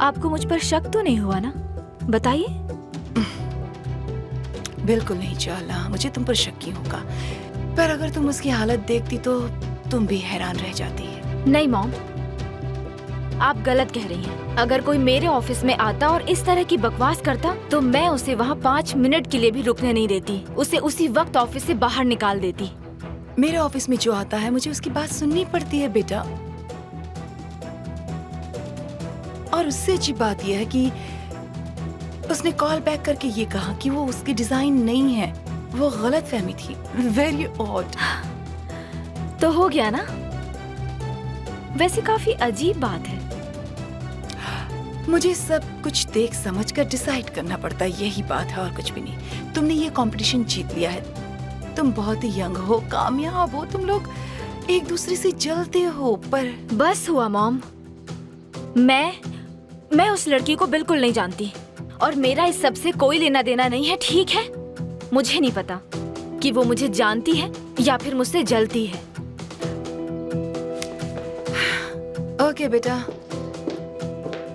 आपको मुझ पर शक तो नहीं हुआ ना? बताइए। बिल्कुल नहीं चाला, मुझे तुम पर शक क्यों होगा? पर अगर तुम उसकी हालत देखती तो तुम भी हैरान रह जाती। नहीं मॉम, आप गलत कह रही हैं। अगर कोई मेरे ऑफिस में आता और इस तरह की बकवास करता तो मैं उसे वहाँ 5 मिनट के लिए भी रुकने नहीं देती। उसे उसी वक्त ऑफिस से बाहर निकाल देती। मेरे ऑफिस में जो आता है मुझे उसकी बात सुननी पड़ती है बेटा। और उससे अच्छी बात यह है कि उसने कॉल बैक करके ये कहा कि वो उसकी डिजाइन नहीं है, वो गलत फहमी थी। Very odd. तो हो गया ना? वैसे काफी अजीब बात है। मुझे सब कुछ देख समझ कर डिसाइड करना पड़ता है, यही बात है और कुछ भी नहीं। तुमने ये कंपटीशन जीत लिया है। तुम बहुत ही यंग हो, कामयाब हो, तुम लोग एक दूसरे से जलते हो। पर बस हुआ मॉम। मैं उस लड़की को बिल्कुल नहीं जानती और मेरा इस सब से कोई लेना देना नहीं है, ठीक है? मुझे नहीं पता कि वो मुझे जानती है या फिर मुझसे जलती है। ओके बेटा,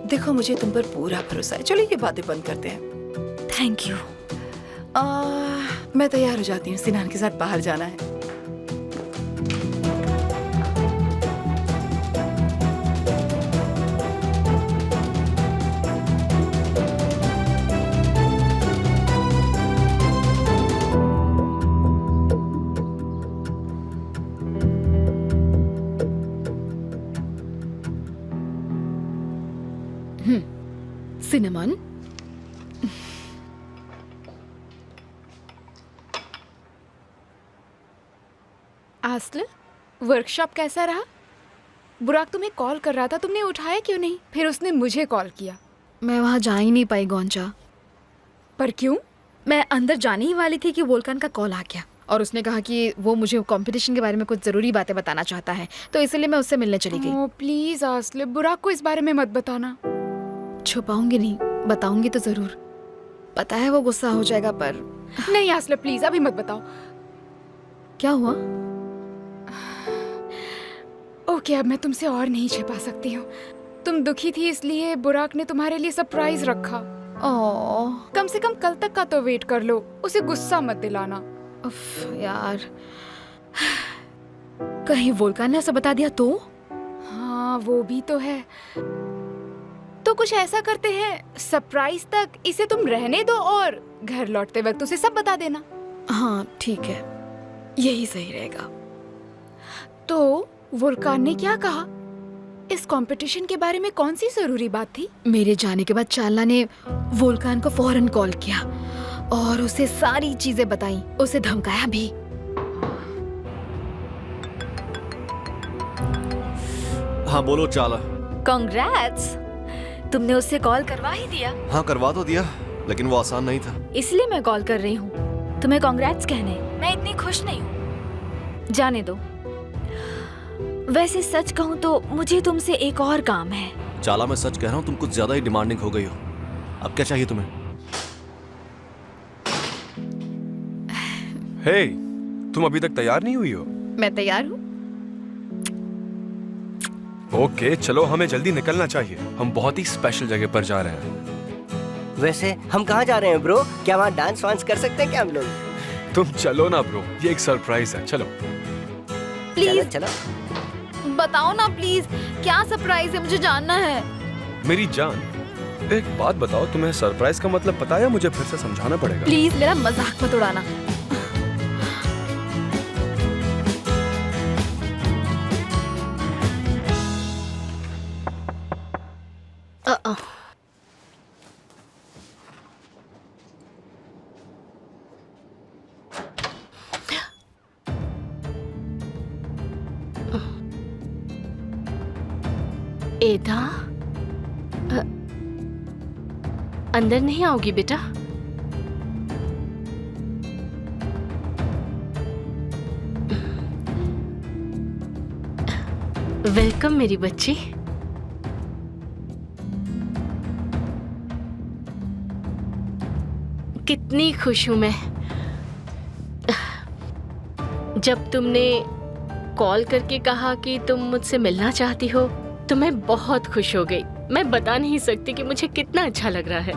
देखो मुझे तुम पर पूरा भरोसा है। चलो ये बातें बंद करते हैं। Thank you. मैं तैयार हो जाती हूँ, सिनान के साथ बाहर जाना है। सिनेमन, आस्ल, वर्कशॉप कैसा रहा? बुराक तुम्हें कॉल कर रहा था, तुमने उठाया क्यों नहीं? फिर उसने मुझे कॉल किया। मैं वहाँ जा ही नहीं पाई गोंचा। पर क्यों? मैं अंदर जाने ही वाली थी कि वोल्कान का कॉल आ गया और उसने कहा कि वो मुझे कंपटीशन के बारे में कुछ ज़रूरी बातें बताना चाहता है, तो इसलिए मैं उससे मिलने चली गई। ओह प्लीज आस्ल, बुराक को इस बारे में मत बताना। छुपाऊंगी नहीं, बताऊंगी तो ज़रूर। पता है वो गुस्सा हो जाएगा, पर नहीं आस्ल प्लीज अभी मत बताओ। क्या हुआ? ओके, अब मैं तुमसे और नहीं छिपा सकती हूँ। तुम दुखी थी इसलिए बुराक ने तुम्हारे लिए सरप्राइज रखा। ओह कम से कम कल तक का तो वेट कर लो, उसे गुस्सा मत दिलाना। उफ यार, कहीं वोल्कान ने ऐसा बता दिया तो? हाँ वो भी तो है। तो कुछ ऐसा करते हैं, सरप्राइज तक इसे तुम रहने दो और घर लौटते वक्त उसे सब बता देना। हाँ ठीक है, यही सही रहेगा। तो वोल्कान ने क्या कहा? इस कंपटीशन के बारे में कौन सी जरूरी बात थी? मेरे जाने के बाद चालना ने वोल्कान को फौरन कॉल किया और उसे सारी चीजें बताई, उसे धमकाया भी। हाँ बोलो चाला। कांग्रेट्स, तुमने उससे कॉल करवा ही दिया। हाँ करवा तो दिया, लेकिन वो आसान नहीं था। इसलिए मैं कॉल कर रही हूँ तुम्हें कांग्रेट्स कहने। मैं इतनी खुश नहीं हूँ, जाने दो। वैसे सच कहूँ तो मुझे तुमसे एक और काम है। चाला मैं सच कह रहा हूँ, तुम कुछ ज्यादा ही डिमांडिंग हो गई हो। अब क्या चाहिए तुम्हें? हे, तुम अभी तक तैयार नहीं हुई हो? मैं तैयार हूँ। ओके चलो, हमें जल्दी निकलना चाहिए। हम बहुत ही स्पेशल जगह पर जा रहे हैं। वैसे हम कहाँ जा रहे हैं ब्रो? क्या वहाँ डांस वांस कर सकते हैं क्या हम लोग? तुम चलो ना ब्रो, ये एक सरप्राइज है। चलो चलो प्लीज चलो। बताओ ना प्लीज, क्या सरप्राइज है, मुझे जानना है। मेरी जान, एक बात बताओ, तुम्हें सरप्राइज का मतलब पता है या मुझे फिर से समझाना पड़ेगा? प्लीज मेरा मजाक मत उड़ाना। एदा, अंदर नहीं आओगी बेटा? वेलकम मेरी बच्ची। कितनी खुश हूं मैं। जब तुमने कॉल करके कहा कि तुम मुझसे मिलना चाहती हो तो मैं बहुत खुश हो गई। मैं बता नहीं सकती कि मुझे कितना अच्छा लग रहा है।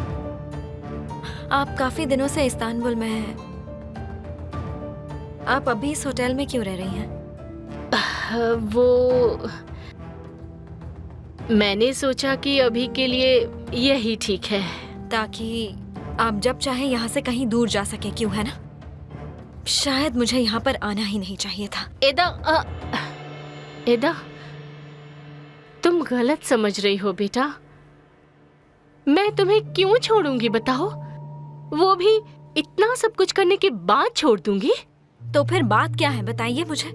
आप काफी दिनों से इस्तांबुल में हैं। आप अभी इस होटल में क्यों रह रही हैं? वो मैंने सोचा कि अभी के लिए यही ठीक है। ताकि आप जब चाहे यहाँ से कहीं दूर जा सके, क्यों है ना? शायद मुझे यहाँ पर आना ही नहीं चाहिए था। एदा, तुम गलत समझ रही हो बेटा। मैं तुम्हें क्यों छोड़ूंगी बताओ? वो भी इतना सब कुछ करने के बाद छोड़ दूंगी? तो फिर बात क्या है, बताइए मुझे।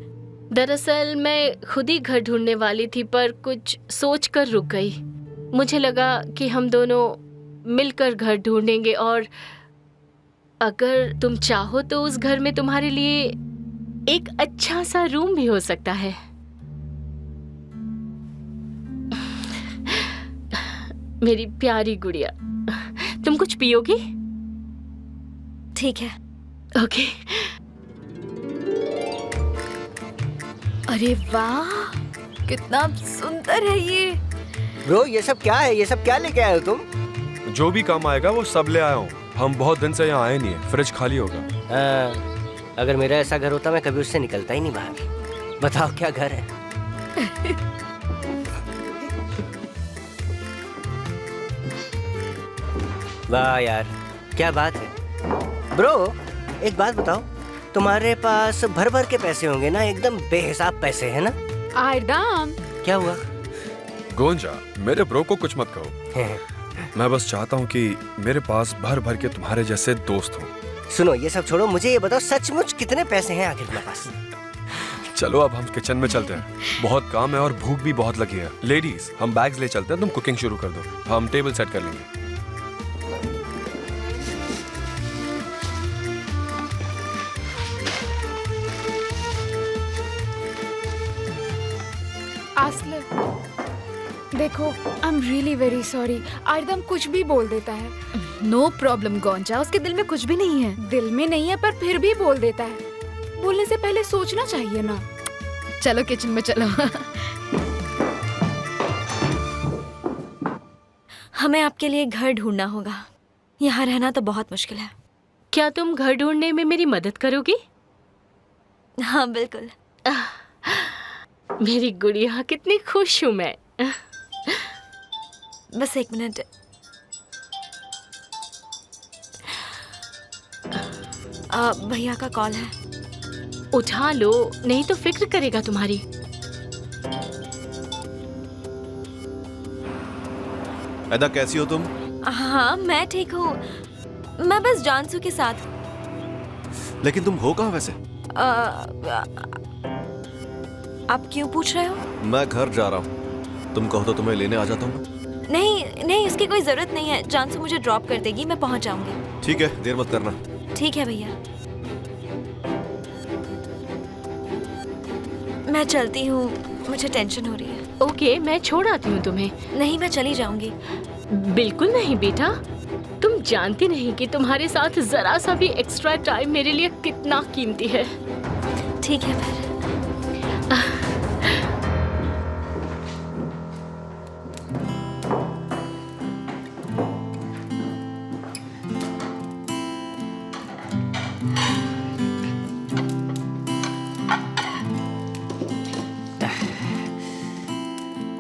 दरअसल मैं खुद ही घर ढूंढने वाली थी, पर कुछ सोच कर रुक गई। मुझे लगा कि हम दोनों मिलकर घर ढूंढेंगे, और अगर तुम चाहो तो उस घर में तुम्हारे लिए एक अच्छा सा रूम भी हो सकता है। मेरी प्यारी गुड़िया, तुम कुछ पियोगी? ठीक है। ओके। अरे वाह, कितना सुंदर है ये। ब्रो ये सब क्या है? ये सब क्या लेके आए हो तुम? जो भी काम आएगा वो सब ले आया हूँ। हम बहुत दिन से यहाँ आए नहीं है, फ्रिज खाली होगा। अगर मेरा ऐसा घर होता मैं कभी उससे निकलता ही नहीं बाहर। बताओ क्या घर है? वाह यार, क्या बात है। ब्रो एक बात बताओ, तुम्हारे पास भर भर के पैसे होंगे ना? एकदम बेहिसाब पैसे है ना? आयरदाम, क्या हुआ? गोंजा, मेरे ब्रो को कुछ मत कहो। मैं बस चाहता हूँ कि मेरे पास भर भर के तुम्हारे जैसे दोस्त हो। सुनो ये सब छोड़ो, मुझे ये बताओ सचमुच कितने पैसे हैं आखिर तुम्हारे पास? चलो अब हम किचन में चलते हैं, बहुत काम है और भूख भी बहुत लगी है। लेडीज हम बैग्स ले चलते हैं, तुम कुकिंग शुरू कर दो, हम टेबल सेट कर लेंगे। आसले, देखो, I am really very sorry. आयरदाम कुछ भी बोल देता है। नो प्रॉब्लम गोंजा, उसके दिल में कुछ भी नहीं है। दिल में नहीं है पर फिर भी बोल देता है। बोलने से पहले सोचना चाहिए ना। चलो किचन में चलो। हमें आपके लिए घर ढूंढना होगा। यहाँ रहना तो बहुत मुश्किल है। क्या तुम घर ढूंढने में मेरी मदद करोगी? हाँ बिल्कुल। मेरी गुड़िया, कितनी खुश हूँ मैं। बस एक मिनट। भैया का कॉल है। उठा लो, नहीं तो फिक्र करेगा तुम्हारी। एदा कैसी हो तुम? हाँ मैं ठीक हूँ। मैं बस जानसू के साथ। लेकिन तुम हो कहाँ वैसे? आप क्यों पूछ रहे हो? मैं घर जा रहा हूँ, तुम कहो तो तुम्हें लेने आ जाता हूँ। नहीं नहीं, इसकी कोई जरूरत नहीं है। जानसू मुझे ड्रॉप कर देगी, मैं पहुँच जाऊंगी। ठीक है, देर मत करना। ठीक है भैया, मैं चलती हूँ, मुझे टेंशन हो रही है। ओके, मैं छोड़ आती हूँ तुम्हें। नहीं मैं चली जाऊंगी। बिल्कुल नहीं बेटा, तुम जानती नहीं कि तुम्हारे साथ जरा सा भी एक्स्ट्रा टाइम मेरे लिए कितना कीमती है। ठीक है फिर।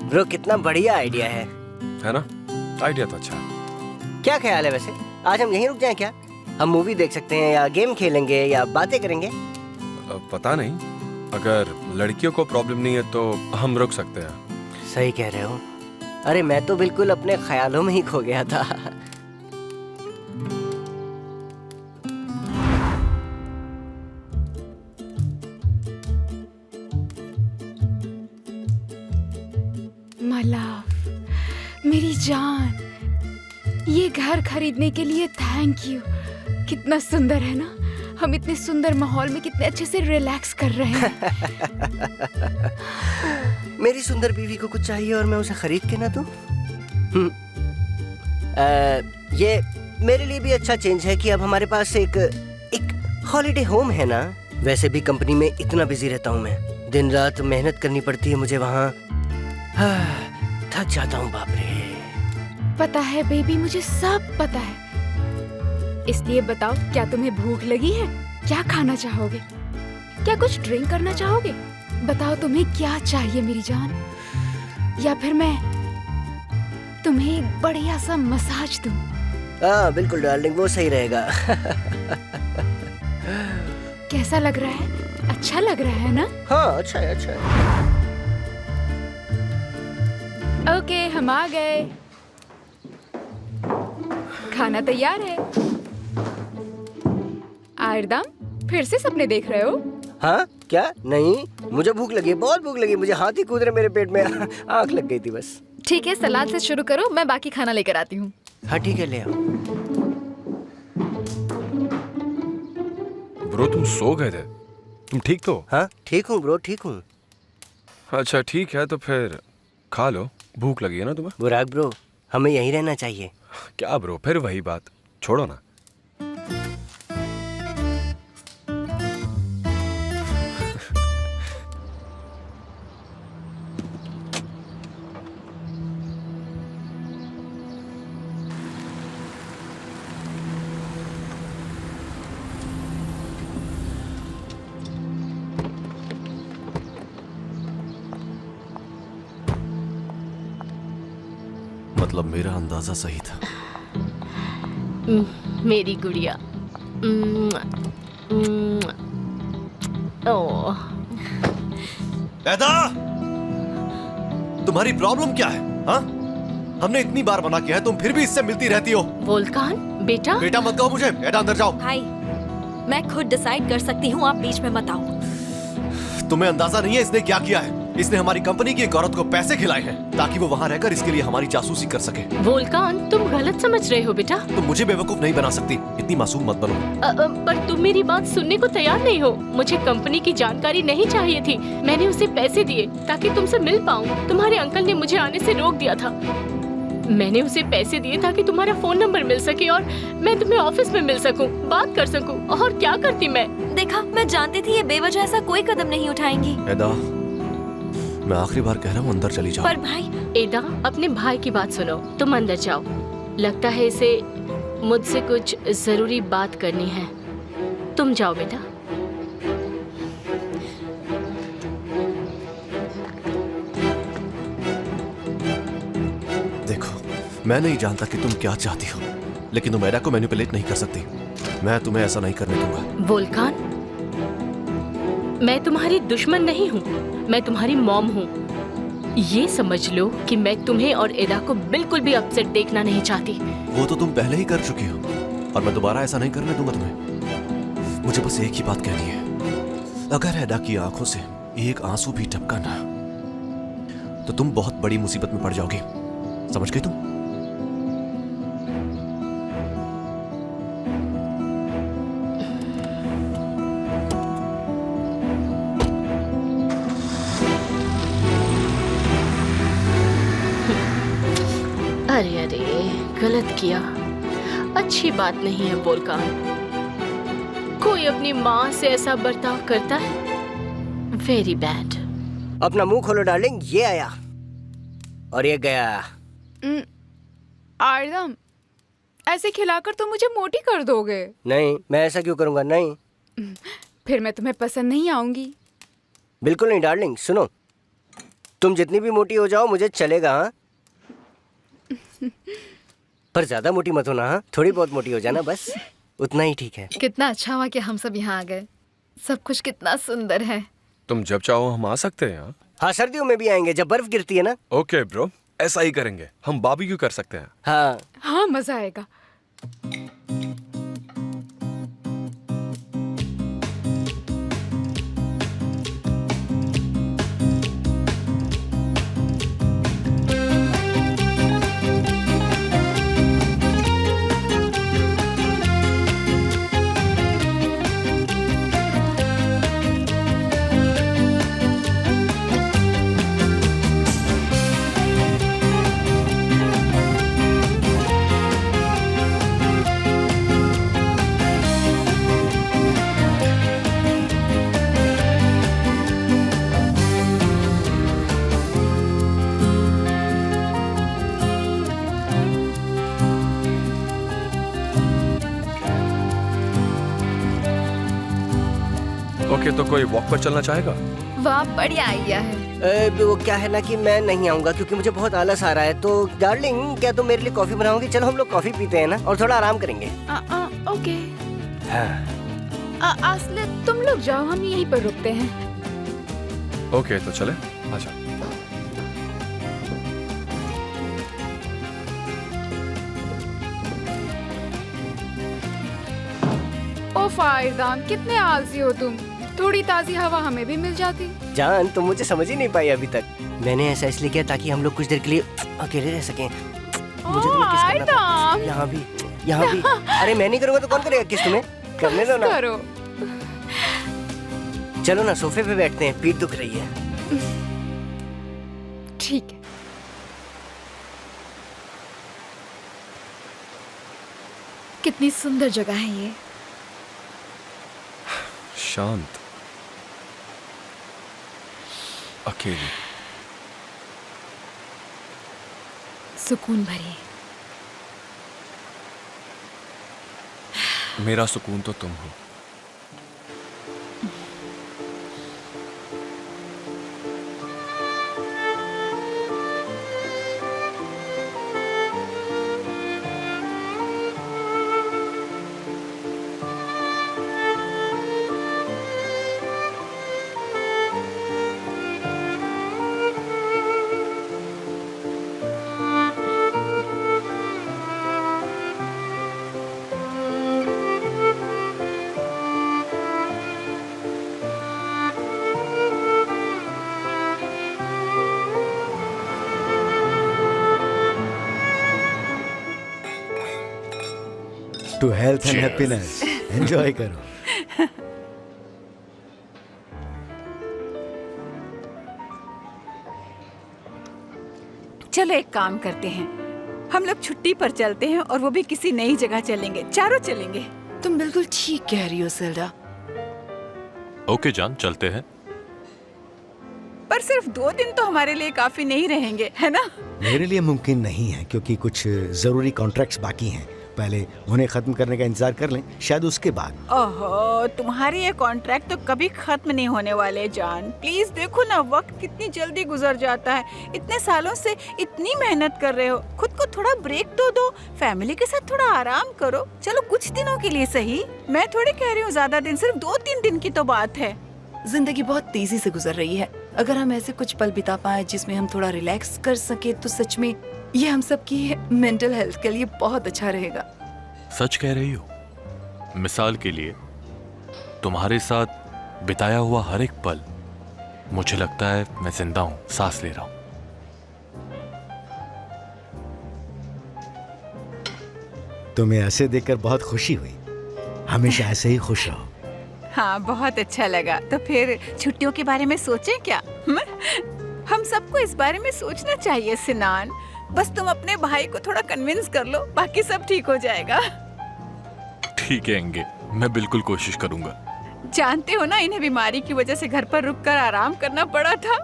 ब्रो कितना बढ़िया आइडिया है ना? आइडिया तो अच्छा है। क्या ख्याल है वैसे, आज हम यहीं रुक जाएं क्या? हम मूवी देख सकते हैं या गेम खेलेंगे या बातें करेंगे। पता नहीं, अगर लड़कियों को प्रॉब्लम नहीं है तो हम रुक सकते हैं। सही कह रहे हो। अरे मैं तो बिल्कुल अपने ख्यालों में ही खो गया था। मलाव, मेरी जान, ये घर खरीदने के लिए थैंक यू। कितना सुंदर है ना? हम इतने सुंदर माहौल में कितने अच्छे से रिलैक्स कर रहे हैं। मेरी सुंदर बीवी को कुछ चाहिए और मैं उसे खरीद के ना दूं? ये मेरे लिए भी अच्छा चेंज है कि अब हमारे पास एक हॉलिडे होम है ना। वैसे भी कंपनी में इतना बिजी रहता हूँ मैं, दिन रात मेहनत करनी पड़ती है मुझे वहाँ। थक जाता हूँ बाप रे। पता है बेबी, मुझे सब पता है। इसलिए बताओ, क्या तुम्हें भूख लगी है? क्या खाना चाहोगे? क्या कुछ ड्रिंक करना चाहोगे? बताओ तुम्हें क्या चाहिए मेरी जान, या फिर मैं तुम्हें एक बढ़िया सा मसाज दूं? हाँ बिल्कुल डार्लिंग, वो सही रहेगा। कैसा लग रहा है? अच्छा लग रहा है ना? हाँ अच्छा है, अच्छा है। ओके, हम आ गए। खाना तैयार है। आयरदम, फिर से सपने देख रहे हो? हाँ क्या? नहीं, मुझे भूख लगी है, बहुत भूख लगी। मुझे हाथी कूद रहे मेरे पेट में। आंख लग गई थी बस। ठीक है, सलाद से शुरू करो, मैं बाकी खाना लेकर आती हूँ। हाँ ठीक है, ले आओ। ब्रो तुम सो गए थे? तुम ठीक तो? हाँ ठीक हूँ ब्रो, ठीक हूँ। अच्छा ठीक है, तो फिर खा लो, भूख लगी है ना तुम्हें? बुराक ब्रो, हमें यहीं रहना चाहिए। क्या ब्रो, फिर वही बात, छोड़ो ना। मतलब मेरा अंदाजा सही था। मेरी गुड़िया। ओह, ऐदा, तुम्हारी प्रॉब्लम क्या है? हाँ, हमने इतनी बार मना किया है, तुम फिर भी इससे मिलती रहती हो। वोल्कान बेटा। बेटा मत कहो मुझे, ऐदा अंदर जाओ। भाई, मैं खुद डिसाइड कर सकती हूँ, आप बीच में मत आओ। तुम्हें अंदाजा नहीं है इसने क्या किया है? इसने हमारी कंपनी की एक औरत को पैसे खिलाए हैं ताकि वो वहाँ रहकर इसके लिए हमारी जासूसी कर सके। वोल्कान, तुम गलत समझ रहे हो बेटा। तुम मुझे बेवकूफ नहीं बना सकती, इतनी मासूम मत बनो। पर तुम मेरी बात सुनने को तैयार नहीं हो। मुझे कंपनी की जानकारी नहीं चाहिए थी। मैंने उसे पैसे दिए ताकि तुमसे मिल पाऊं। तुम्हारे अंकल ने मुझे आने से रोक दिया था। मैंने उसे पैसे दिए ताकि तुम्हारा फोन नंबर मिल सके और मैं तुम्हें ऑफिस में मिल सकूं, बात कर सकूं। और क्या करती मैं? देखा, मैं जानती थी ये बेवजह ऐसा कोई कदम नहीं उठाएंगी। ऐदा, मैं आखिरी बार कह रहा हूँ, अंदर चली जाओ। पर भाई, एदा, अपने भाई की बात सुनो, तुम अंदर जाओ। लगता है इसे मुझसे कुछ जरूरी बात करनी है। तुम जाओ बेटा। देखो, मैं नहीं जानता कि तुम क्या चाहती हो, लेकिन तुम ऐदा को मैनिपुलेट नहीं कर सकती। मैं तुम्हें ऐसा नहीं करने दूंगा। वोल्कान, मैं तुम्हारी दुश्मन नहीं हूँ, मैं तुम्हारी मॉम हूँ। ये समझ लो कि मैं तुम्हें और एदा को बिल्कुल भी अपसेट देखना नहीं चाहती। वो तो तुम पहले ही कर चुकी हो और मैं दोबारा ऐसा नहीं करने दूंगा तुम्हें। मुझे बस एक ही बात कहनी है, अगर ऐदा की आंखों से एक आंसू भी टपका ना, तो तुम बहुत बड़ी मुसीबत में पड़ जाओगी। समझ गई तुम? अरे अरे, गलत किया। अच्छी बात नहीं है वोल्कान। कोई अपनी माँ से ऐसा बर्ताव करता है? Very bad. अपना मुंह खोलो डार्लिंग, ये आया और ये गया। आयरदम, ऐसे खिलाकर तो मुझे मोटी कर दोगे। नहीं, मैं ऐसा क्यों करूंगा? नहीं, फिर मैं तुम्हें पसंद नहीं आऊंगी। बिल्कुल नहीं डार्लिंग। सुनो, तुम जितनी भी मोटी हो जाओ मुझे चलेगा। हाँ, पर ज्यादा मोटी मत होना। हाँ, थोड़ी बहुत मोटी हो जाना, बस उतना ही ठीक है। कितना अच्छा हुआ कि हम सब यहाँ आ गए। सब कुछ कितना सुंदर है। तुम जब चाहो हम आ सकते हैं यहाँ। हाँ, सर्दियों में भी आएंगे जब बर्फ गिरती है ना। ओके ब्रो, ऐसा ही करेंगे। हम बारबेक्यू कर सकते हैं। हाँ हाँ, मजा आएगा। ओके, तो कोई वॉक पर चलना चाहेगा? वाह, बढ़िया आइडिया है। वो क्या है ना कि मैं नहीं आऊंगा क्योंकि मुझे बहुत आलस आ रहा है। तो डार्लिंग, क्या तुम मेरे लिए कॉफी बनाओगी? चलो हम लोग कॉफी पीते हैं ना, और थोड़ा आराम करेंगे। ओके। हाँ। आसले, तुम लोग जाओ, हम यहीं पर रुकते हैं। ओके, तो चले, आजा। ओ फायदान, कितने आलसी हो तुम। थोड़ी ताजी हवा हमें भी मिल जाती। जान, तुम मुझे समझ ही नहीं पाई अभी तक। मैंने ऐसा इसलिए किया ताकि हम लोग कुछ देर के लिए अकेले रह सकें। मुझे तुम्हें किस करना था। यहाँ भी, यहाँ भी। अरे मैं नहीं करूँगा तो कौन करेगा किस? तुम्हें करने दो ना। करो। चलो ना, सोफे पे बैठते हैं, पीठ दुख रही है। ठीक है। कितनी सुंदर जगह है ये। शांत, अकेली, सुकून भरी। मेरा सुकून तो तुम हो। To health and happiness. Enjoy करो। चलो एक काम करते हैं, हम लोग छुट्टी पर चलते हैं और वो भी किसी नई जगह चलेंगे, चारों चलेंगे। तुम बिल्कुल ठीक कह रही हो सेल्डा, ओके जान, चलते हैं। पर सिर्फ 2 दिन तो हमारे लिए काफी नहीं रहेंगे, है ना? मेरे लिए मुमकिन नहीं है क्योंकि कुछ जरूरी कॉन्ट्रैक्ट्स बाकी हैं। पहले उन्हें खत्म करने का इंतजार कर लें, शायद उसके बाद। ओहो, तुम्हारे ये कॉन्ट्रैक्ट तो कभी खत्म नहीं होने वाले जान। प्लीज देखो ना, वक्त कितनी जल्दी गुजर जाता है। इतने सालों से इतनी मेहनत कर रहे हो, खुद को थोड़ा ब्रेक तो दो, फैमिली के साथ थोड़ा आराम करो। चलो कुछ दिनों के लिए सही, मैं थोड़ी कह रही हूँ ज्यादा दिन, सिर्फ 2-3 दिन की तो बात है। जिंदगी बहुत तेजी से गुजर रही है। अगर हम ऐसे कुछ पल बिता पाए जिसमें हम थोड़ा रिलैक्स कर सके तो सच में ये हम सबकी मेंटल हेल्थ के लिए बहुत अच्छा रहेगा। सच कह रही हो। मिसाल के लिए तुम्हारे साथ बिताया हुआ हर एक पल मुझे लगता है मैं जिंदा हूं, सांस ले रहा हूं। तुम्हें ऐसे देखकर बहुत खुशी हुई। हमेशा ऐसे ही खुश रहो। हाँ, बहुत अच्छा लगा। तो फिर छुट्टियों के बारे में सोचें क्या? हम सबको इस बारे में सोचना चाहिए सिनान। बस तुम अपने भाई को थोड़ा कन्विंस कर लो, बाकी सब ठीक हो जाएगा। ठीक है एंगे, मैं बिल्कुल कोशिश करूंगा। जानते हो ना, इन्हें बीमारी की वजह से घर पर रुककर आराम करना पड़ा था,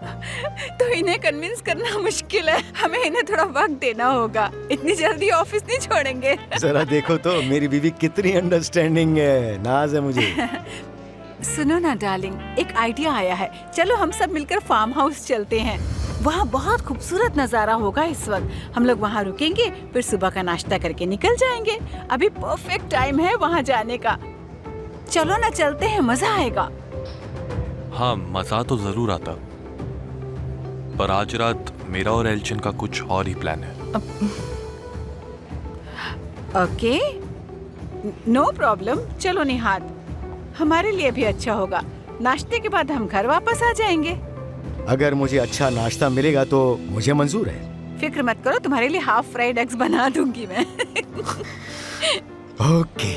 तो इन्हें कन्विंस करना मुश्किल है। हमें इन्हें थोड़ा वक्त देना होगा, इतनी जल्दी ऑफिस नहीं छोड़ेंगे। जरा देखो तो मेरी बीवी कितनी अंडरस्टैंडिंग है, नाज है मुझे। सुनो ना डार्लिंग, एक आइडिया आया है। चलो हम सब मिलकर फार्म हाउस चलते हैं। वहाँ बहुत खूबसूरत नजारा होगा इस वक्त। हम लोग वहाँ रुकेंगे, फिर सुबह का नाश्ता करके निकल जाएंगे। अभी परफेक्ट टाइम है वहाँ जाने का। चलो ना, चलते हैं, मजा आएगा। हाँ, मजा तो जरूर आता, पर आज रात मेरा और एल्चिन का कुछ और ही प्लान है। Okay, no problem. चलो निहाद, हमारे लिए भी अच्छा होगा। नाश्ते के बाद हम घर वापस आ जाएंगे। अगर मुझे अच्छा नाश्ता मिलेगा तो मुझे मंजूर है। फिक्र मत करो, तुम्हारे लिए हाफ फ्राइड एग्स बना दूंगी मैं। ओके।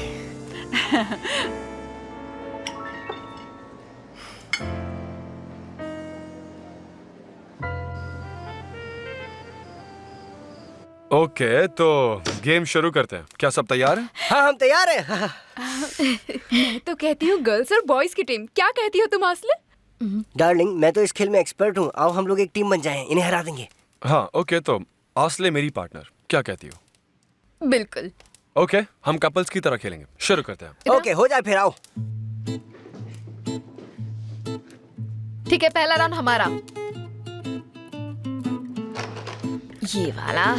ओके, तो गेम शुरू करते हैं। क्या सब तैयार है? हाँ, हम तैयार हैं। हाँ। मैं तो कहती हूँ गर्ल्स और बॉयज की टीम। क्या कहती हो तुम आसले? डार्लिंग, मैं तो इस खेल में एक्सपर्ट हूँ। आओ हम लोग एक टीम बन जाएं, इन्हें हरा देंगे। हाँ, ओके, तो आसले मेरी पार्टनर, क्या कहती हो? बिल्कुल। ओके, हम कपल्स की तरह खेलेंगे। शुरू करते हैं। ओके, हो जाए फिर, आओ। ठीक है, पहला राउंड हमारा। ये वाला।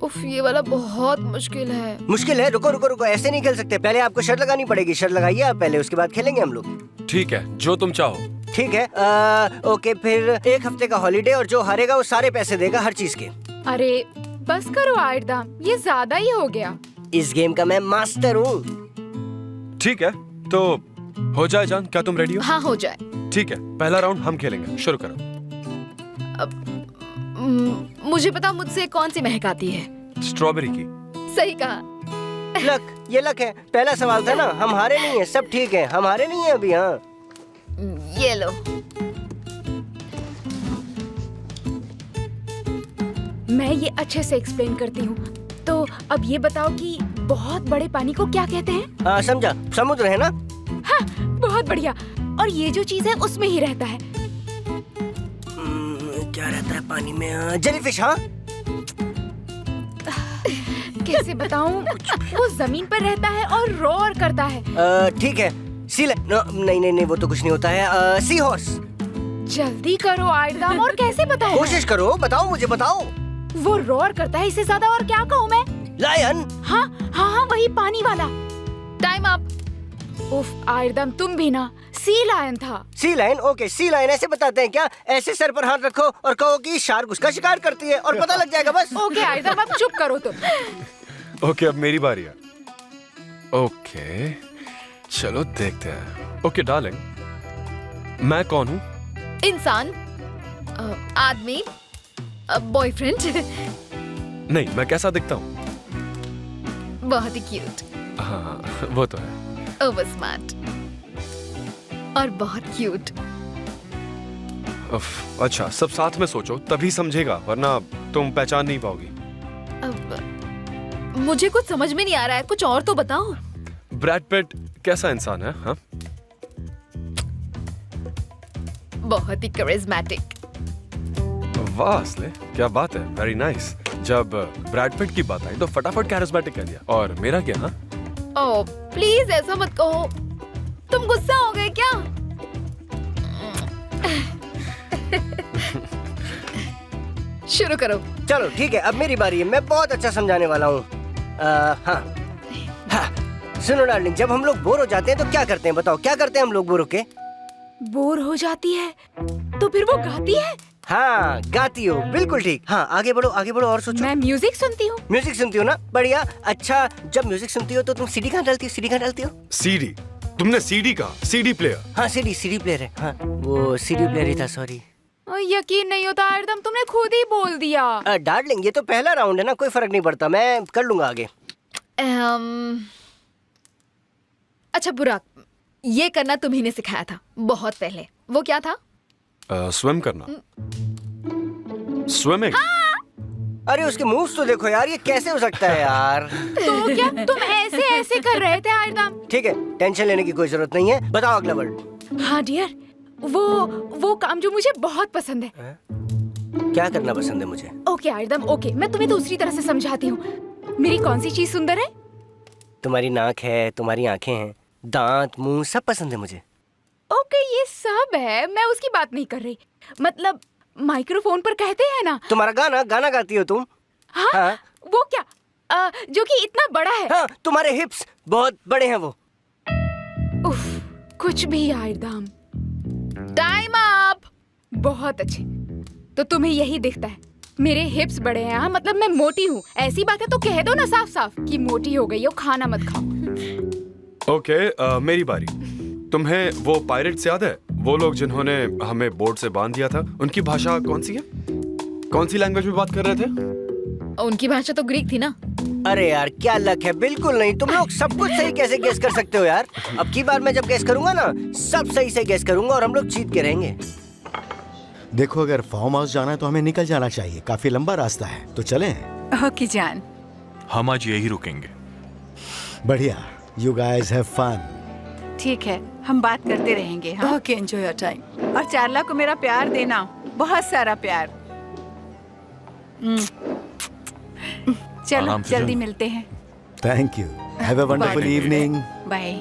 उफ, ये वाला बहुत मुश्किल है। मुश्किल है? रुको रुको रुको, ऐसे नहीं खेल सकते। पहले आपको शर्त लगानी पड़ेगी। शर्त लगाइए आप पहले, उसके बाद खेलेंगे हम लोग। ठीक है, जो तुम चाहो। ठीक है, ओके, फिर 1 हफ्ते का हॉलीडे और जो हारेगा वो सारे पैसे देगा हर चीज के। अरे बस करो आयरदाम, ये ज्यादा ही हो गया। इस गेम का मैं मास्टर हूँ। ठीक है, तो हो जाए जान, क्या तुम रेडी हो? हाँ, हो जाए। ठीक है, पहला राउंड हम खेलेंगे, शुरू करो। मुझे पता मुझसे कौन सी महक आती है। स्ट्रॉबेरी की। सही कहा। लक, ये लक है। पहला सवाल था ना, हम हारे नहीं है, सब ठीक है, हम हारे नहीं है अभी। हाँ, ये लो। मैं ये अच्छे से एक्सप्लेन करती हूँ। तो अब ये बताओ कि बहुत बड़े पानी को क्या कहते हैं? हाँ समझा, समुद्र है ना। हाँ, बहुत बढ़िया। और ये जो चीज है उसमें ही रहता है। क्या रहता है पानी में? जेलीफिश। हाँ, कैसे बताऊं? वो जमीन पर रहता है और रोर करता है। ठीक है, सी नहीं नहीं नहीं, वो तो कुछ नहीं होता है। Sea horse. जल्दी करो आयरदाम, और कैसे बताऊं? कोशिश करो, बताओ मुझे, बताओ। वो रोर करता है, इससे ज्यादा और क्या कहूँ मैं? लायन। हाँ हाँ हाँ, वही पानी वाला। Time up. उफ आयरदाम, तुम भी ना। सी लायन था। Sea lion? Okay, sea lion ऐसे बताते हैं क्या? ऐसे सर पर हाथ रखो और कहो कि शार्क उसका शिकार करती है और पता लग जाएगा बस। ओके आयरदाम, अब चुप करो तुम। ओके, अब मेरी बारी है। ओके, चलो देखते हैं। ओके डार्लिंग, मैं कौन हूँ? इंसान, आदमी, बॉयफ्रेंड। नहीं, मैं कैसा दिखता हूँ? बहुत ही क्यूट, हाँ, वो तो है। ओवर स्मार्ट और बहुत क्यूट। अच्छा, सब साथ में सोचो तभी समझेगा, वरना तुम पहचान नहीं पाओगी। मुझे कुछ समझ में नहीं आ रहा है, कुछ और तो बताओ। ब्रैड पिट कैसा इंसान है? हाँ, बहुत ही करिश्मेटिक। वाह असले, क्या बात है, वेरी नाइस। जब ब्रैड पिट की बात आई तो फटाफट कैरिस्मेटिक कह दिया। और मेरा क्या? हाँ, ओह प्लीज ऐसा मत कहो, तुम गुस्सा हो गए क्या? शुरू करो। चलो ठीक है, अब मेरी बारी है। मैं बहुत अच्छा समझाने वाला हूँ। हाँ हाँ, सुनो डार्लिंग, जब हम लोग बोर हो जाते हैं तो क्या करते हैं? बताओ, क्या करते हैं हम लोग बोर होके? बोर हो जाती है तो फिर वो गाती है। हाँ, गाती हो, बिल्कुल ठीक। हाँ, आगे बढ़ो और सोचो। मैं म्यूजिक सुनती हूँ। म्यूजिक सुनती हो ना, बढ़िया। अच्छा, जब म्यूजिक सुनती हो तो तुम सीडी कहाँ डालती हो? सीडी कहाँ डालती हो? सीडी? तुमने सीडी कहा? CD player? हाँ, सीडी प्लेयर है। हाँ, वो सीडी प्लेयर ही था, सॉरी। यकीन नहीं होता आयरदम, तुमने खुद ही बोल दिया। डार्लिंग, ये तो पहला राउंड है ना, कोई फर्क नहीं पड़ता, मैं कर लूंगा आगे। अच्छा बुराक, ये करना तुम्ही ने सिखाया था बहुत पहले, वो क्या था? स्विम करना। स्विमिंग? अरे उसके मूव्स तो देखो यार, ये कैसे हो सकता है यार? तो क्या तुम ऐसे ऐसे कर रहे थे आयरदम? ठीक है, टेंशन लेने की कोई जरूरत नहीं है। बताओ अगला वर्ड। हाँ डियर, वो काम जो मुझे बहुत पसंद है। क्या करना पसंद है मुझे? ओके आयरदम, ओके, मैं तुम्हें दूसरी तरह से समझाती हूँ। मेरी कौन सी चीज सुंदर है? तुम्हारी नाक है, तुम्हारी आंखें हैं, दांत, मुंह, सब पसंद है मुझे। ओके, ये सब है, मैं उसकी बात नहीं कर रही। मतलब माइक्रोफोन पर कहते हैं ना। तुम्हारा गाना गाती हो तुम। हाँ, हाँ। वो क्या, जो कि इतना बड़ा है। हाँ, तुम्हारे हिप्स बहुत बड़े हैं वो। उफ, कुछ भी आयरदम। Time up. बहुत अच्छे, तो तुम्हें यही दिखता है, मेरे हिप्स बड़े हैं। हाँ, मतलब मैं मोटी हूँ। ऐसी बात है तो कह दो ना साफ साफ कि मोटी हो गई हो, खाना मत खाओ। ओके, मेरी बारी। तुम्हें वो पायरेट्स याद है? वो लोग जिन्होंने हमें बोर्ड से बांध दिया था, उनकी भाषा कौन सी है? कौन सी लैंग्वेज में बात कर रहे थे? उनकी भाषा तो ग्रीक थी ना। अरे यार, क्या लक है, बिल्कुल नहीं। तुम लोग सब कुछ सही कैसे गेस कर सकते हो यार? अब की बार मैं जब गेस करूंगा ना, सब सही से गेस करूंगा और हम लोग जीत के रहेंगे। देखो, अगर फार्म हाउस जाना है तो हमें निकल जाना चाहिए, काफी लंबा रास्ता है, तो चलें। ओके जान। हम आज यही रुकेंगे। बढ़िया, यू गाइस हैव फन। ठीक है, हम बात करते रहेंगे। हाँ, ओके, एंजॉय योर टाइम। और चार्ला को मेरा प्यार देना, बहुत सारा प्यार। चलो आराम से जल्दी जाओ। मिलते हैं। Thank you, have a wonderful evening. Bye.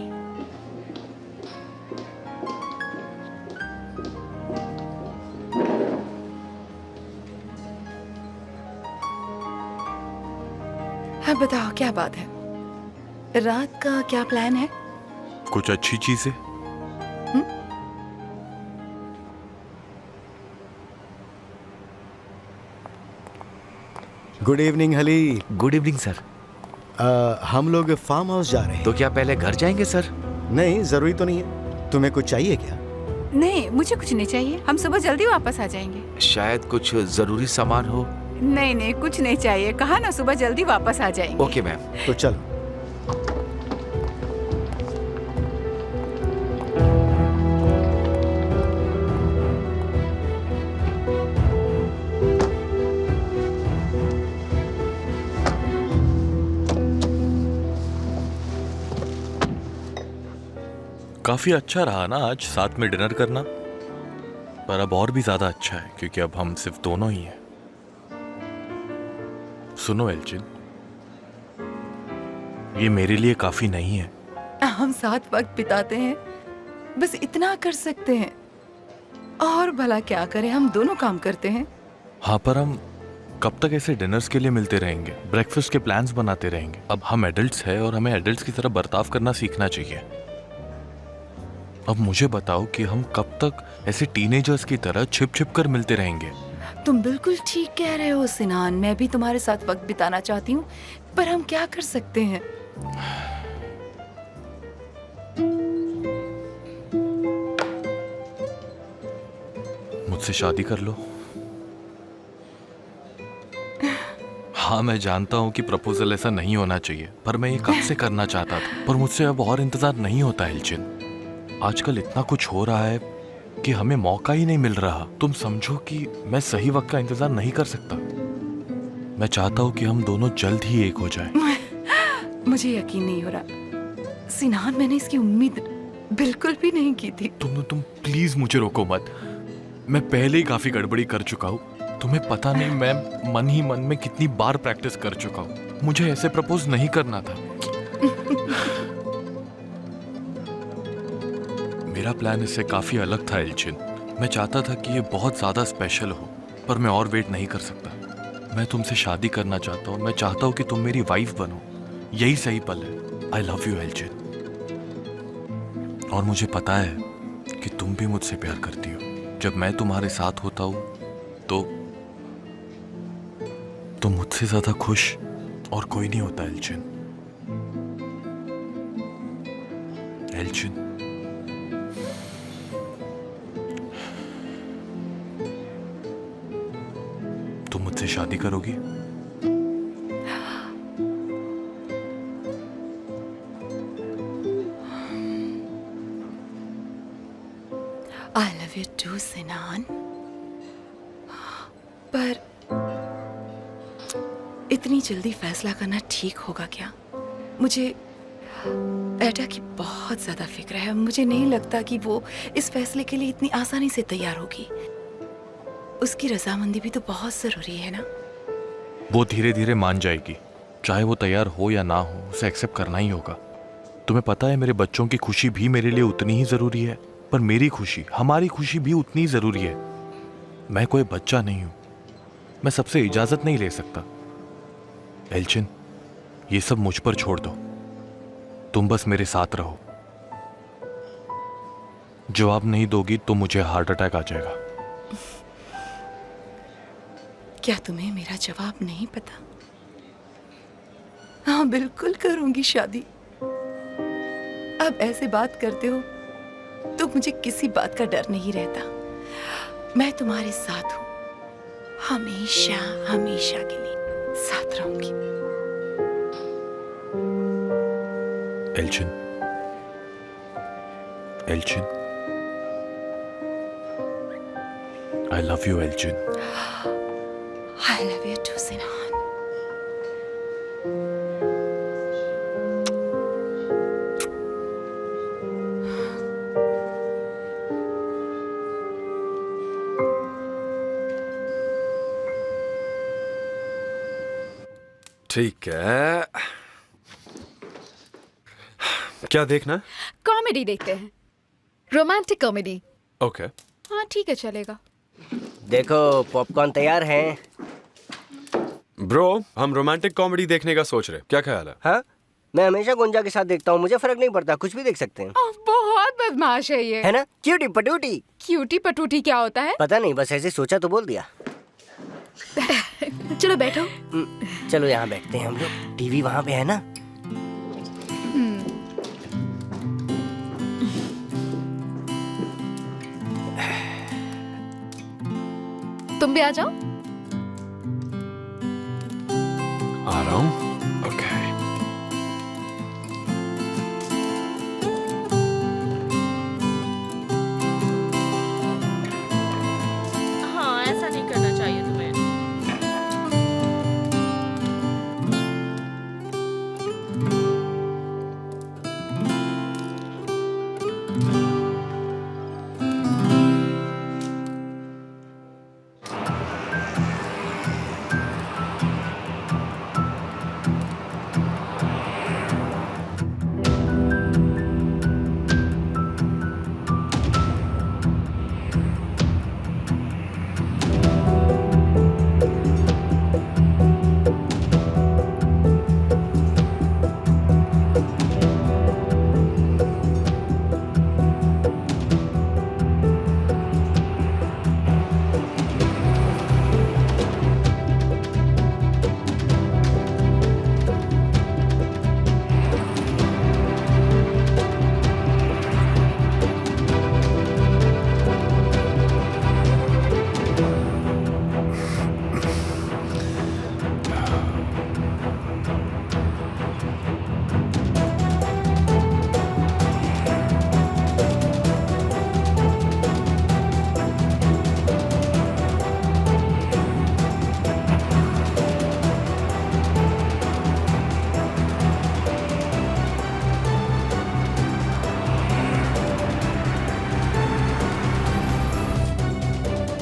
अब बताओ क्या बात है? रात का क्या प्लान है? कुछ अच्छी चीजें। गुड इवनिंग हली। Good evening sir. हम लोग फार्म हाउस जा रहे हैं। तो क्या पहले घर जाएंगे सर? नहीं, जरूरी तो नहीं है। तुम्हें कुछ चाहिए क्या? नहीं, मुझे कुछ नहीं चाहिए। हम सुबह जल्दी वापस आ जाएंगे। शायद कुछ जरूरी सामान हो। नहीं नहीं, कुछ नहीं चाहिए। कहा ना सुबह जल्दी वापस आ जाएंगे। Okay ma'am. तो चलो। काफी अच्छा रहा ना आज साथ में डिनर करना, पर अब और भी ज्यादा अच्छा है क्योंकि अब हम सिर्फ दोनों ही हैं। सुनो एल्चिन, ये मेरे लिए काफी नहीं है। हम साथ वक्त बिताते हैं, बस इतना कर सकते हैं। और भला क्या करें, हम दोनों काम करते हैं। हाँ, पर हम कब तक ऐसे डिनर्स के लिए मिलते रहेंगे, ब्रेकफास्ट के प्लान्स बनाते रहेंगे? अब हम एडल्ट्स हैं और हमें एडल्ट्स की तरह बर्ताव करना सीखना चाहिए। अब मुझे बताओ कि हम कब तक ऐसे टीनेजर्स की तरह छिप छिप कर मिलते रहेंगे? तुम बिल्कुल ठीक कह रहे हो सिनान, मैं भी तुम्हारे साथ वक्त बिताना चाहती हूँ, पर हम क्या कर सकते हैं? मुझसे शादी कर लो। हाँ, मैं जानता हूँ कि प्रपोजल ऐसा नहीं होना चाहिए, पर मैं ये कब से करना चाहता था, पर मुझसे अब और इंतजार नहीं होता एल्चिन। आजकल इतना कुछ हो रहा है कि हमें मौका ही नहीं मिल रहा। तुम समझो कि मैं सही वक्त का इंतजार नहीं कर सकता। मैं चाहता हूँ कि हम दोनों जल्द ही एक हो जाएं। मुझे यकीन नहीं हो रहा सिनान, मैंने इसकी उम्मीद बिल्कुल भी नहीं की थी। तुम प्लीज मुझे रोको मत। मैं पहले ही काफी गड़बड़ी कर चुका हूँ। तुम्हें पता नहीं मैं मन ही मन में कितनी बार प्रैक्टिस कर चुका हूँ। मुझे ऐसे प्रपोज नहीं करना था। मेरा प्लान इससे काफी अलग था एल्चिन। मैं चाहता था कि ये बहुत ज्यादा स्पेशल हो, पर मैं और वेट नहीं कर सकता। मैं तुमसे शादी करना चाहता हूँ। मैं चाहता हूँ कि तुम मेरी वाइफ बनो। यही सही पल है। I love you Elchin. और मुझे पता है कि तुम भी मुझसे प्यार करती हो। जब मैं तुम्हारे साथ होता हूँ तो तुम मुझसे ज्यादा खुश और कोई नहीं होता एल्चिन। एल्चिन, तुम मुझसे शादी करोगी? I love you too, सिनान। पर इतनी जल्दी फैसला करना ठीक होगा क्या? मुझे एडा की बहुत ज्यादा फिक्र है। मुझे नहीं लगता कि वो इस फैसले के लिए इतनी आसानी से तैयार होगी। उसकी रजामंदी भी तो बहुत जरूरी है ना। वो धीरे धीरे मान जाएगी। चाहे वो तैयार हो या ना हो, उसे एक्सेप्ट करना ही होगा। तुम्हें पता है, मेरे बच्चों की खुशी भी मेरे लिए उतनी ही जरूरी है, पर मेरी खुशी, हमारी खुशी भी उतनी ही जरूरी है। मैं कोई बच्चा नहीं हूं। मैं सबसे इजाजत नहीं ले सकता। एल्चिन, ये सब मुझ पर छोड़ दो। तुम बस मेरे साथ रहो। जवाब नहीं दोगी तो मुझे हार्ट अटैक आ जाएगा। क्या तुम्हें मेरा जवाब नहीं पता? हाँ, बिल्कुल करूंगी शादी। अब ऐसे बात करते हो तो मुझे किसी बात का डर नहीं रहता। मैं तुम्हारे साथ हूं, हमेशा हमेशा के लिए साथ रहूंगी। Elchin, Elchin, I love you Elchin. I love you too, Sinan. ठीक है, क्या देखना है? कॉमेडी देखते हैं। Romantic comedy. ओके। हाँ ठीक है, चलेगा। देखो, पॉपकॉर्न तैयार हैं। ब्रो, हम रोमांटिक कॉमेडी देखने का सोच रहे, क्या ख्याल है? हाँ, मैं हमेशा गुंजा के साथ देखता हूँ, मुझे फर्क नहीं पड़ता, कुछ भी देख सकते हैं। बहुत बदमाश है ये। है ना? क्यूटी पटूटी। क्यूटी पटूटी क्या होता है? पता नहीं, बस ऐसे सोचा तो बोल दिया। चलो बैठो। चलो यहाँ बैठते हैं हम लोग। टीवी वहाँ पे है ना? तुम भी आ जाओ। आ रहा हूँ। ओके। हाँ, ऐसा नहीं करना चाहिए तुम्हें।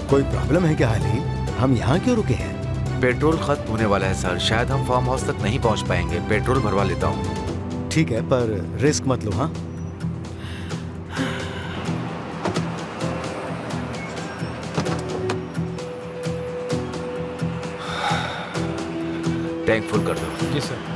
कोई प्रॉब्लम है क्या हाली? हम यहाँ क्यों रुके हैं? पेट्रोल खत्म होने वाला है सर, शायद हम फार्म हाउस तक नहीं पहुंच पाएंगे। पेट्रोल भरवा लेता हूँ। ठीक है, पर रिस्क मत लो। हाँ, टैंक फुल कर दो। जी सर।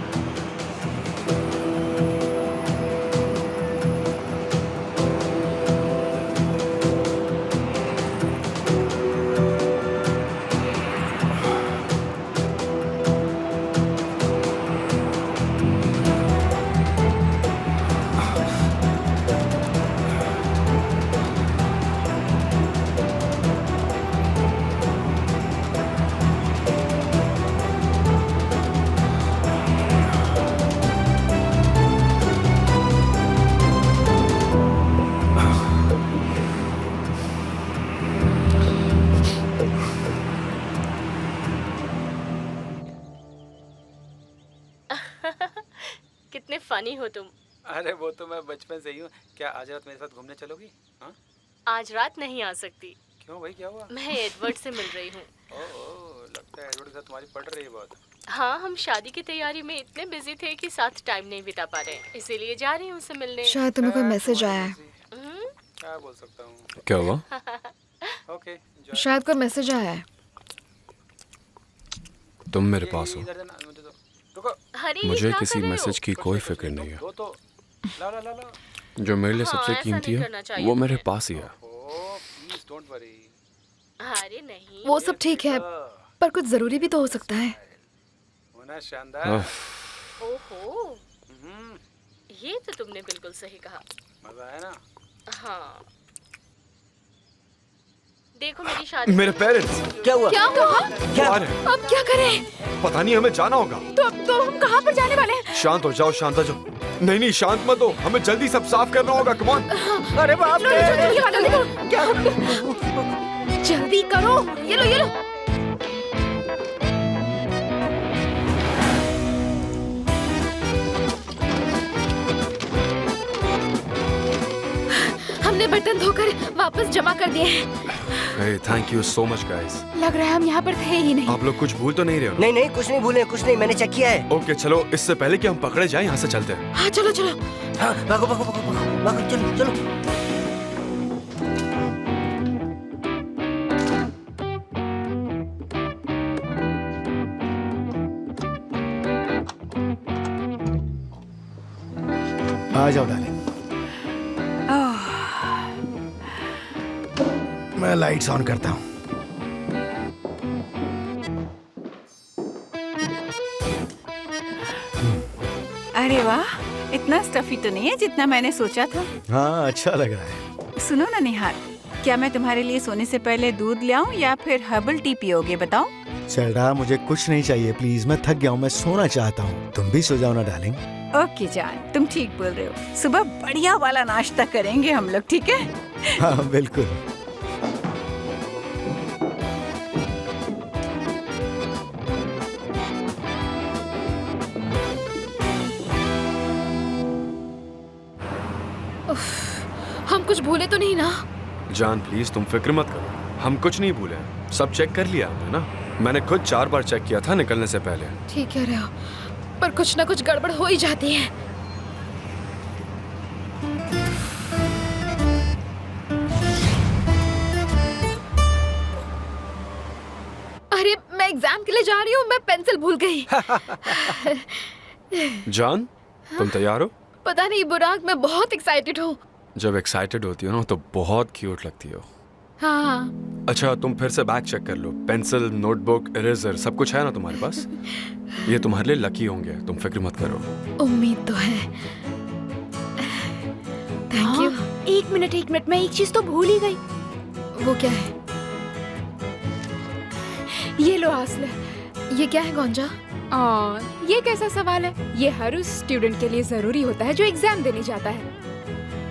कितने फनी हो तुम। अरे वो तो मैं बचपन से ही हूँ। क्या आज रात मेरे साथ घूमने चलोगी? हाँ? आज रात नहीं आ सकती। क्यों भाई, क्या हुआ? मैं एडवर्ड से मिल रही हूँ। ओह, लगता है एडवर्ड के साथ तुम्हारी पड़ रही है बहुत। हाँ, हम शादी की तैयारी में इतने बिजी थे कि साथ टाइम नहीं बिता पा रहे, इसीलिए जा रही हूँ उससे मिलने। शायद तुम्हें कोई मैसेज आया है। क्या बोल सकता हूँ? क्या हुआ? ओके, शायद कोई मैसेज आया है। तुम मेरे पास हो। इधर जाना, मुझे तो रुको। मुझे किसी मैसेज की कोई फिक्र नहीं है। दो तो ला ला ला ला। जो मेरे लिए हाँ, सबसे ऐसा कीमती नहीं है करना चाहिए वो मेरे तुम्हें। पास ही है। ओह, प्लीज डोंट वरी। अरे नहीं। वो सब ठीक है, पर कुछ जरूरी भी तो हो सकता है। होना शानदार। ओहो, ये तो तुमने बिल्कुल सही कहा। मजा है ना? हाँ, देखो मेरी शादी। मेरे पेरेंट्स। क्या हुआ? क्या हुआ? क्या? अब क्या करें? पता नहीं, हमें जाना होगा। तो हम कहाँ पर जाने वाले हैं? शांत हो जाओ, शांत हो जाओ। नहीं नहीं, शांत मत हो, हमें जल्दी सब साफ करना होगा। Come on. अरे बाप रे! क्या? जल्दी करो। ये लो ये लो। हमने बर्तन धोकर वापस जमा कर दिए हैं। Hey, thank you so much guys। लग रहा है हम यहाँ पर थे ही नहीं। आप लोग कुछ भूल तो नहीं रहे हो? नहीं नहीं, कुछ नहीं भूले, कुछ नहीं, मैंने चेक किया है। ओके चलो, इससे पहले कि हम पकड़े जाएं यहाँ से चलते हैं। हाँ चलो चलो। हाँ, भागो भागो भागो भागो भागो, चलो चलो। आ जाओ डार्लिंग। मैं लाइट्स ऑन करता हूँ। अरे वाह, इतना स्टफी तो नहीं है जितना मैंने सोचा था। हाँ, अच्छा लग रहा है। सुनो ना निहार, क्या मैं तुम्हारे लिए सोने से पहले दूध ले आऊं या फिर हर्बल टी पियोगे, बताओ? सेल्डा, मुझे कुछ नहीं चाहिए प्लीज, मैं थक गया हूँ, मैं सोना चाहता हूँ। तुम भी सो जाओ ना डार्लिंग। ओके जान, तुम ठीक बोल रहे हो। सुबह बढ़िया वाला नाश्ता करेंगे हम लोग, ठीक है? हाँ बिल्कुल। हम कुछ भूले तो नहीं ना? जान प्लीज तुम फिक्र मत करो, हम कुछ नहीं भूले, सब चेक कर लिया हमने ना। मैंने खुद 4 बार चेक किया था निकलने से पहले। ठीक कह रहे हो, पर कुछ ना कुछ गड़बड़ हो ही जाती है। अरे मैं एग्जाम के लिए जा रही हूँ, मैं पेंसिल भूल गई। जान तुम तैयार हो? पता नहीं बुराक, मैं बहुत एक्साइटेड हूँ। जब एक्साइटेड होती हो ना तो बहुत क्यूट लगती हो। हाँ। अच्छा तुम फिर से बैग चेक कर लो, पेंसिल, नोटबुक, इरेजर सब कुछ है ना तुम्हारे पास? ये तुम्हारे लिए लकी होंगे, तुम फिक्र मत करो। उम्मीद तो है। Thank you. एक मिनट, मैं एक चीज तो भूल ही गई। वो क्या है? ये लो आसले। ये क्या है गोंजा? ये कैसा सवाल है? ये हर उस स्टूडेंट के लिए जरूरी होता है जो एग्जाम देने जाता है।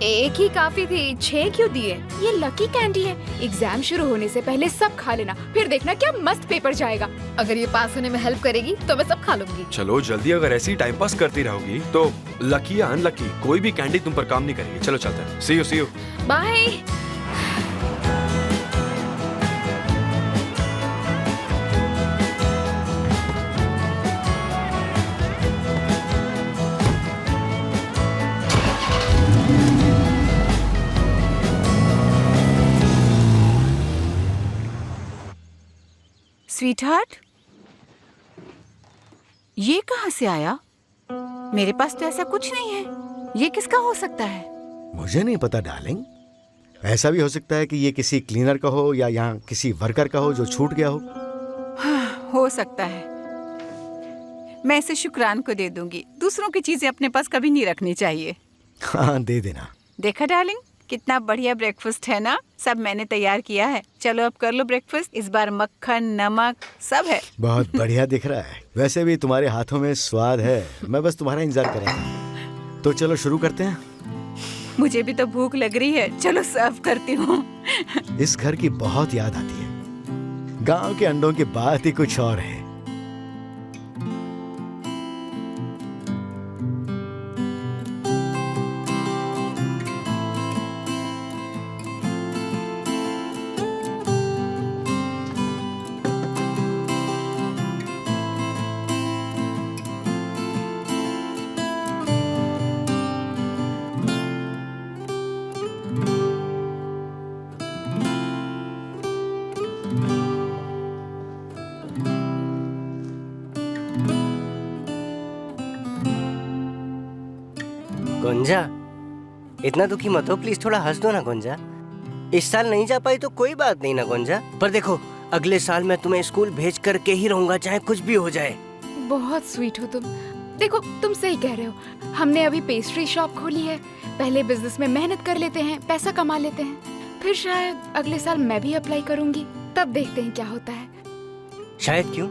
एक ही काफी थी, 6 क्यों दिए? ये लकी कैंडी है, एग्जाम शुरू होने से पहले सब खा लेना, फिर देखना क्या मस्त पेपर जाएगा। अगर ये पास होने में हेल्प करेगी तो मैं सब खा लूंगी। चलो जल्दी, अगर ऐसे ही टाइम पास करती रहोगी तो लकी या अनलकी कोई भी कैंडी तुम पर काम नहीं करेगी। चलो चलते हैं। सी यू। बाय। स्वीटहार्ट, ये कहाँ से आया? मेरे पास तो ऐसा कुछ नहीं है। ये किसका हो सकता है? मुझे नहीं पता डार्लिंग, ऐसा भी हो सकता है कि ये किसी क्लीनर का हो या यहाँ किसी वर्कर का हो जो छूट गया हो। हाँ, हो सकता है। मैं इसे शुक्रान को दे दूंगी। दूसरों की चीजें अपने पास कभी नहीं रखनी चाहिए। हाँ दे देना। देखा डार्लिंग, कितना बढ़िया ब्रेकफास्ट है ना? सब मैंने तैयार किया है। चलो अब कर लो ब्रेकफास्ट। इस बार मक्खन, नमक सब है। बहुत बढ़िया दिख रहा है। वैसे भी तुम्हारे हाथों में स्वाद है, मैं बस तुम्हारा इंतजार कर रहा था। तो चलो शुरू करते हैं। मुझे भी तो भूख लग रही है, चलो सर्व करती हूँ। इस घर की बहुत याद आती है। गांव के अंडों की बात ही कुछ और है। गुंजा, इतना दुखी मत हो प्लीज, थोड़ा हंस दो ना गुंजा। इस साल नहीं जा पाई तो कोई बात नहीं ना गुंजा, पर देखो अगले साल मैं तुम्हें स्कूल भेज करके ही रहूंगा, चाहे कुछ भी हो जाए। बहुत स्वीट हो तुम। देखो तुम सही कह रहे हो, हमने अभी पेस्ट्री शॉप खोली है। पहले बिजनेस में मेहनत कर लेते हैं, पैसा कमा लेते हैं, फिर शायद अगले साल मैं भी अप्लाई करूंगी, तब देखते हैं क्या होता है। शायद क्यों?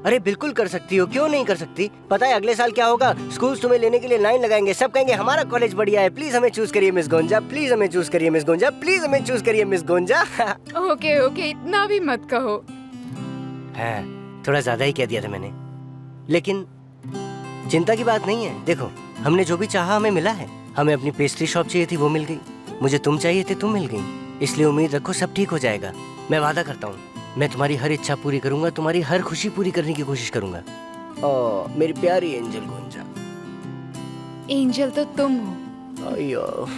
अरे बिल्कुल कर सकती हो, क्यों नहीं कर सकती। पता है अगले साल क्या होगा? स्कूल तुम्हें लेने के लिए लाइन लगाएंगे, सब कहेंगे हमारा कॉलेज बढ़िया है, प्लीज हमें चूज करिए मिस गोंजा, प्लीज हमें चूज करिए मिस गोंजा, प्लीज हमें चूज करिए मिस गोंजा। ओके ओके, इतना भी मत कहो। हाँ, थोड़ा ज्यादा ही कह दिया था मैंने, लेकिन चिंता की बात नहीं है। देखो हमने जो भी चाहा हमें मिला है। हमें अपनी पेस्ट्री शॉप चाहिए थी, वो मिल गई। मुझे तुम चाहिए थे, तुम मिल गई। इसलिए उम्मीद रखो सब ठीक हो जाएगा। मैं वादा करता हूँ मैं तुम्हारी हर इच्छा पूरी करूंगा, तुम्हारी हर खुशी पूरी करने की कोशिश करूंगा। ओ मेरी प्यारी एंजल गुंजा। एंजल तो तुम हो। अयो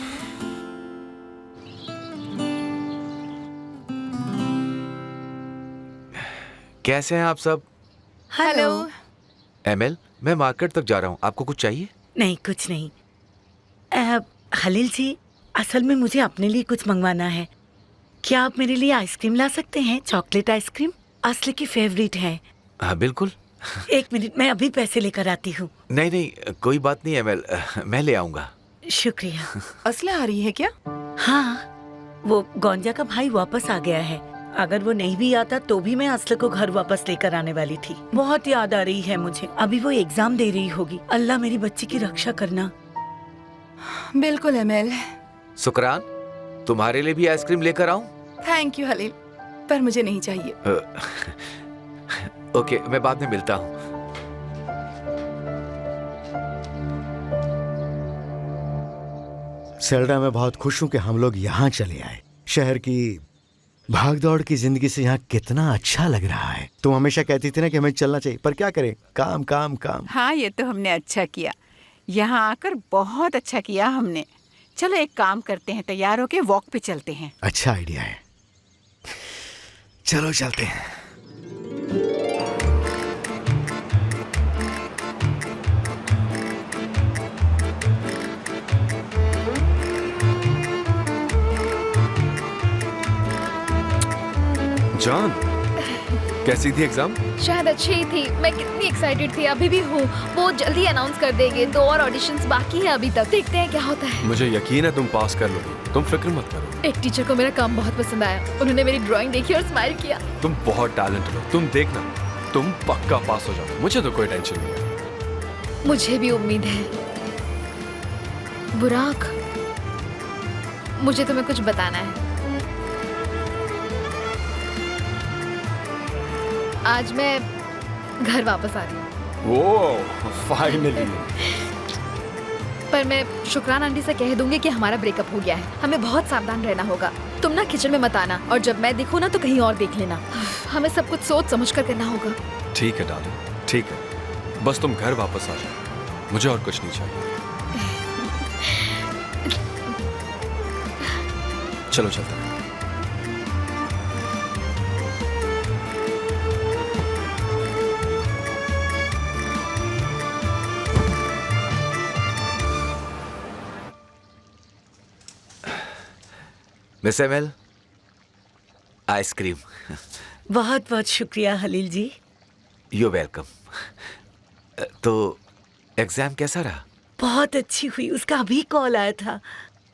कैसे हैं आप सब? हेलो। एमएल, मैं मार्केट तक जा रहा हूँ, आपको कुछ चाहिए? नहीं कुछ नहीं। खलील जी, असल में मुझे अपने लिए कुछ मंगवाना है। क्या आप मेरे लिए आइसक्रीम ला सकते हैं? चॉकलेट आइसक्रीम असली की फेवरेट है। हाँ बिल्कुल। 1 मिनट, मैं अभी पैसे लेकर आती हूँ। नहीं नहीं, कोई बात नहीं है, मैं ले आऊंगा। शुक्रिया। असला आ रही है क्या? हाँ, वो गोंजा का भाई वापस आ गया है। अगर वो नहीं भी आता तो भी मैं असला को घर वापस लेकर आने वाली थी। बहुत याद आ रही है मुझे। अभी वो एग्जाम दे रही होगी। अल्लाह मेरी बच्ची की रक्षा करना। बिल्कुल एमेल। शुक्रान, तुम्हारे लिए भी आइसक्रीम लेकर आऊं? थैंक यू हलील, पर मुझे नहीं चाहिए। ओके, मैं बाद में मिलता हूँ। सेल्डा, मैं बहुत खुश हूँ कि हम लोग यहाँ चले आए। शहर की भागदौड़ की जिंदगी से यहाँ कितना अच्छा लग रहा है। तुम हमेशा कहती थी ना कि हमें चलना चाहिए, पर क्या करें, काम काम काम। हाँ, ये तो हमने अच्छा किया, यहाँ आकर बहुत अच्छा किया हमने। चलो एक काम करते हैं, तैयार होके वॉक पे चलते हैं। अच्छा आइडिया है, चलो चलते हैं। जान, कैसी थी एग्जाम? शायद अच्छी ही थी। मैं कितनी एक्साइटेड थी, अभी भी हूँ। वो जल्दी अनाउंस कर देंगे। 2 और ऑडिशंस बाकी हैं अभी तक। देखते हैं क्या होता है। मुझे यकीन है तुम पास कर लोगी, तुम फिक्र मत करो। एक टीचर को मेरा काम बहुत पसंद आया। उन्होंने मेरी ड्राइंग देखी और स्माइल किया। तुम बहुत टैलेंटेड हो, तुम देखना, तुम पक्का पास हो जाओ। मुझे तो कोई टेंशन नहीं है। मुझे भी उम्मीद है। बुराक, मुझे तुम्हें कुछ बताना है। आज मैं घर वापस आ रही हूँ। ओह, फाइनली। पर मैं शुक्रान आंटी से कह दूंगी कि हमारा ब्रेकअप हो गया है। हमें बहुत सावधान रहना होगा। तुम ना किचन में मत आना, और जब मैं दिखूँ ना तो कहीं और देख लेना। हमें सब कुछ सोच समझ कर करना होगा। ठीक है डार्लिंग, ठीक है। बस तुम घर वापस आ जाओ, मुझे और कुछ नहीं चाहिए। चलो चलते हैं। Miss Emel, ice cream. बहुत बहुत शुक्रिया हलील जी। You welcome. तो एग्जाम कैसा रहा? बहुत अच्छी हुई। उसका अभी कॉल आया था,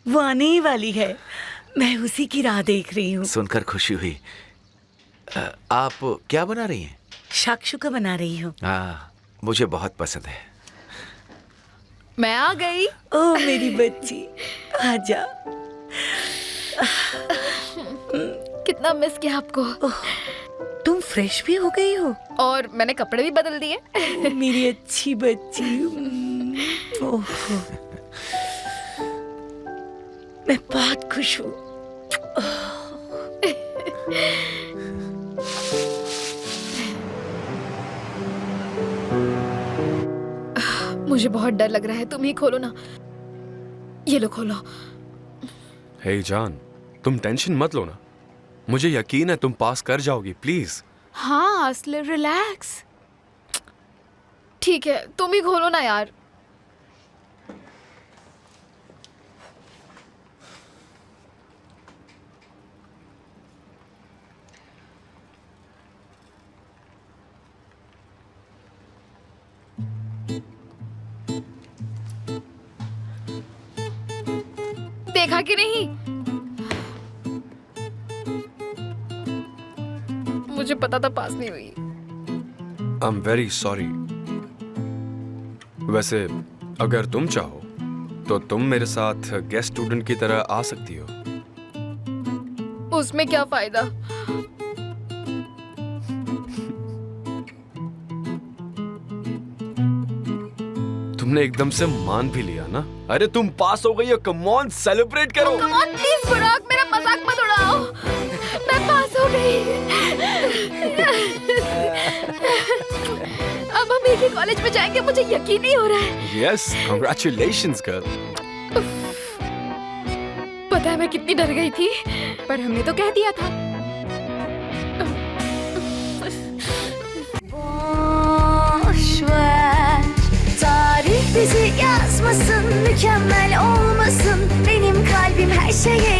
वो आने ही वाली है। मैं उसी की राह देख रही हूँ। सुनकर खुशी हुई। आप क्या बना रही हैं? शाक्षुका बना रही हूँ। हाँ, मुझे बहुत पसंद है। मैं आ गई। ओ मेरी बच्ची, आजा। कितना मिस किया आपको। तुम फ्रेश भी हो गई हो और मैंने कपड़े भी बदल दिए। मेरी अच्छी बच्ची। ओहो, मैं बहुत खुश हूँ। मुझे बहुत डर लग रहा है। तुम ही खोलो ना। ये लो, खोलो। हे जान, तुम टेंशन मत लो ना। मुझे यकीन है तुम पास कर जाओगी। प्लीज। हाँ असले, रिलैक्स। ठीक है, तुम ही खोलो ना यार। देखा कि नहीं? मुझे पता था पास नहीं हुई। I am very sorry. वैसे अगर तुम चाहो तो तुम मेरे साथ गेस्ट स्टूडेंट की तरह आ सकती हो। उसमें क्या फायदा? तुमने एकदम से मान भी लिया ना। अरे तुम पास हो गई हो, कम ऑन सेलिब्रेट करो। कम ऑन प्लीज बुराक, मेरा मजाक मत उड़ाओ। मैं पास हो गई। अब हम एक ही कॉलेज में जाएंगे, मुझे यकीन नहीं हो रहा है। Yes, congratulations girl. पता है मैं कितनी डर गई थी, पर हमने तो कह दिया था। Tarih bizi yazmasın, mükemmel olmasın. से ये